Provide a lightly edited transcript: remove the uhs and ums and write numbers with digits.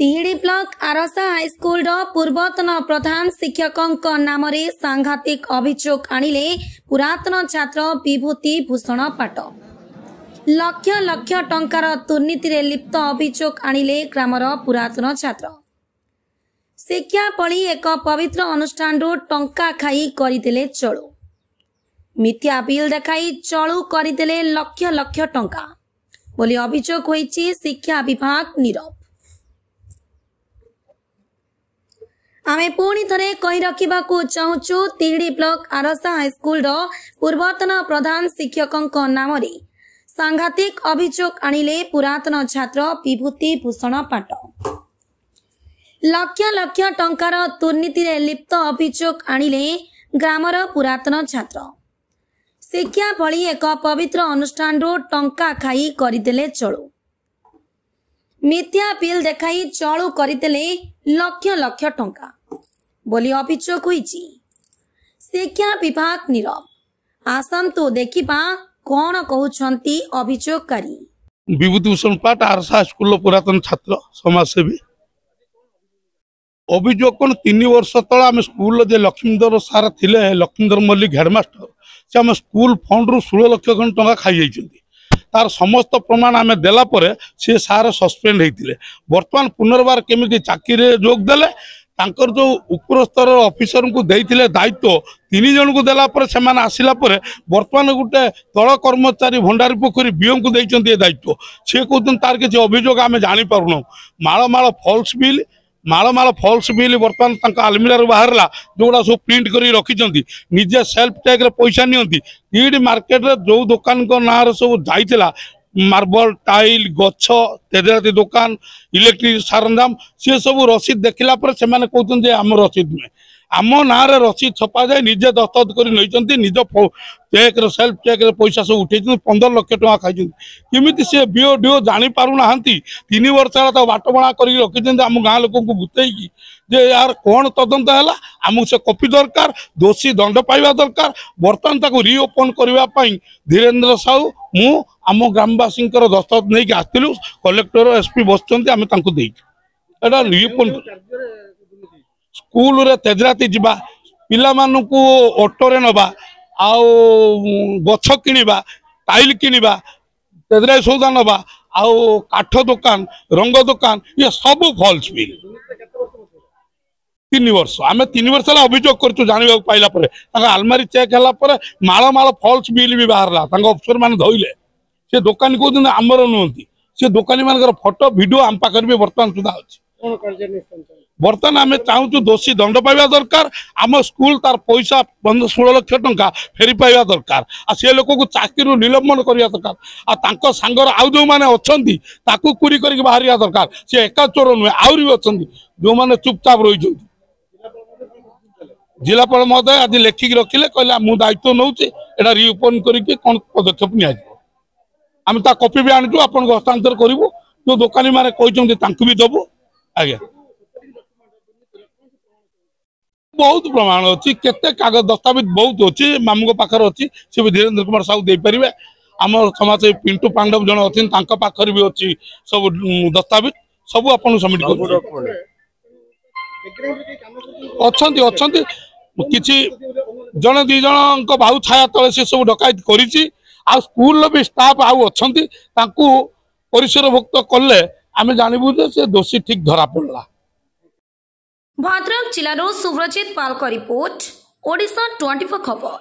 तिहिड़ी block आरसा high school पूर्वतन प्रधान शिक्षक नाम सांघातिक अभियोग आनिले पुरातन छात्र विभूति भूषण पाट। लक्ष लक्ष टंकार दुर्नीति लिप्त अभियोग आनिले ग्रामर पुरातन छात्र। शिक्षा पढ़ी एक पवित्र अनुष्ठान टंका खाई करदेले चलू। मिथ्या बिल देखाई चलू करदेले लक्ष लक्ष टंका बोली अभियोग होईची शिक्षा विभाग नीरव। आमे पुणी थरे कही रखिबाकू चाहूचु तिहिड़ी ब्लॉक आरसा हाईस्कूल पूर्वतन प्रधान शिक्षक नाम सांघातिक अभियोग आनिले पुरातन छात्र विभूति भूषण पाट। लक्ष लक्ष टंकार दुर्नीति लिप्त अभियोग आनिले ग्रामर पुरातन छात्र। शिक्षा भली एक पवित्र अनुष्ठान टंका खाई करदेले चलू। मिथ्या बिल देखाई चलू करदेले लक्ष लक्ष टंका बोली अभियोग होईची। शिक्षा विभाग नीरव। आसंतु देखिबा कौन कहउछंती अभियोगकारी। विभूति भूषण पाट आरसा स्कूल पुरातन छात्र समाजसेवी। अभियोग कौन 3 वर्ष तला आम स्कूल जे लक्ष्मीधर सार थिले लक्ष्मीधर मल्लिक हेडमास्टर से आम स्कूल फंड रु 16 लक्ष खंड टंका खाई जाइछंती। तार समस्त प्रमाण आम देला परे से सार सस्पेंड होते। बर्तमान पुनर्बार केमिति चाकरी जोग देले तांकर जो उपर स्तर ऑफिसर को देइथिले दायित्व 3 जन को देला परे सेमान आसिला परे बर्तमान गोटे तल कर्मचारी भंडारी पोखरी बीओ को देइछंती दायित्व। से कहतन तार के अभियोग आम जानि पारुनो। माळ माळ फॉल्स बिल माळ फॉल्स बिल बर्तमान तांका आलमिरार बाहरला जोड़ा सब प्रिंट करी रखिचंती। निजे सेल्फ टैग रे पैसा नियंती। तिहिड़ी मार्केट रे जो दुकान को ना रे सब जाइतिला मार्बल टाइल गछ तेजराती दुकान इलेक्ट्रिक सरंजाम सी सब रसीद देखला पर से माने कहतन जे आम रसीद नुहे आम ना रे रसीद छपा जाए निजे दस्तखत करी नैचंती। निज चेक रे सेल्फ चेक रे पैसा सब उठे 15 लक्ष टका खाई केमिति से बीओ डीओ जानी पारु नाहंती। 3 वर्ष तो बाटबणा करी रखिचंती आम गाँ लोक को गुतेई जे यार कौन तदंत है आमको से कॉपी दरकार दोषी दंड पाइबा दरकार। बर्तमान ताको रिओपन करबा पई धीरेन्द्र साहू मु आम ग्रामवासी दस्तखत नहीं आसलु कलेक्टर एसपी बसचंती आम तांको देई एटा रिओपन स्कूल रे तेजराती जिबा पिला मानकू ऑटो रे नबा आउ गछ किनिबा टाइल किनिबा तेजराती सौदा नबा आउ काठ दुकान रंग दुकान ये सब फॉल्स बिल 3 वर्ष आम 3 वर्ष अभियोग कर जाना पाइला आलमारी चेक है माल माल फॉल्स बिल भी बाहर अफसर मान धोइले से दुकानी कहते आमर नुहति से दुकानी मान फोटो वीडियो आम पाखे भी बर्तमान सुधा अच्छी। बर्तमान आम चाहूँ दोषी दंड पाइबा दरकार आम स्कूल तार पैसा 16 लक्ष टंका फेरी पाइबा दरकार आ से लोक को चाकरी निलंबन करवा दरकार आ सांगर आउ जो मैंने अच्छा कुरी कर बाहर दरकार सी एका चोर नुहे आहरी भी अच्छा जो मैंने चुपचाप रही। जिलापाल महोदय आज लेखिक रखिले कहले मु दायित्व नौचे एटा रिओपन करके कौन पदक्षेप नि आम ता कॉपी भी आनिचु आपन को हस्तांतर करिवु जो दुकानी माने कहचंती तांकु भी दबु आज्ञा। बहुत प्रमाण अच्छी केते कागज दस्तावेज बहुत अच्छी मामू पाखर अच्छी से भी धीरेन्द्र कुमार साहू दे पारे। आम समाज पिंटू पांडव जन अच्छी पाखर भी अच्छी सब दस्तावेज सब आपन सबमिट कर अच्छी अच्छी किसी जड़े 2 जन भाऊ छाया तले से सब डकायत करी आ स्कूल भी स्टाफ आउ अच्छा परिसरभुक्त कले आम जानबू से दोषी ठीक धरा पड़ा। भद्रक जिलार सुब्रजित पाल रिपोर्ट ओडिशा 24 खबर।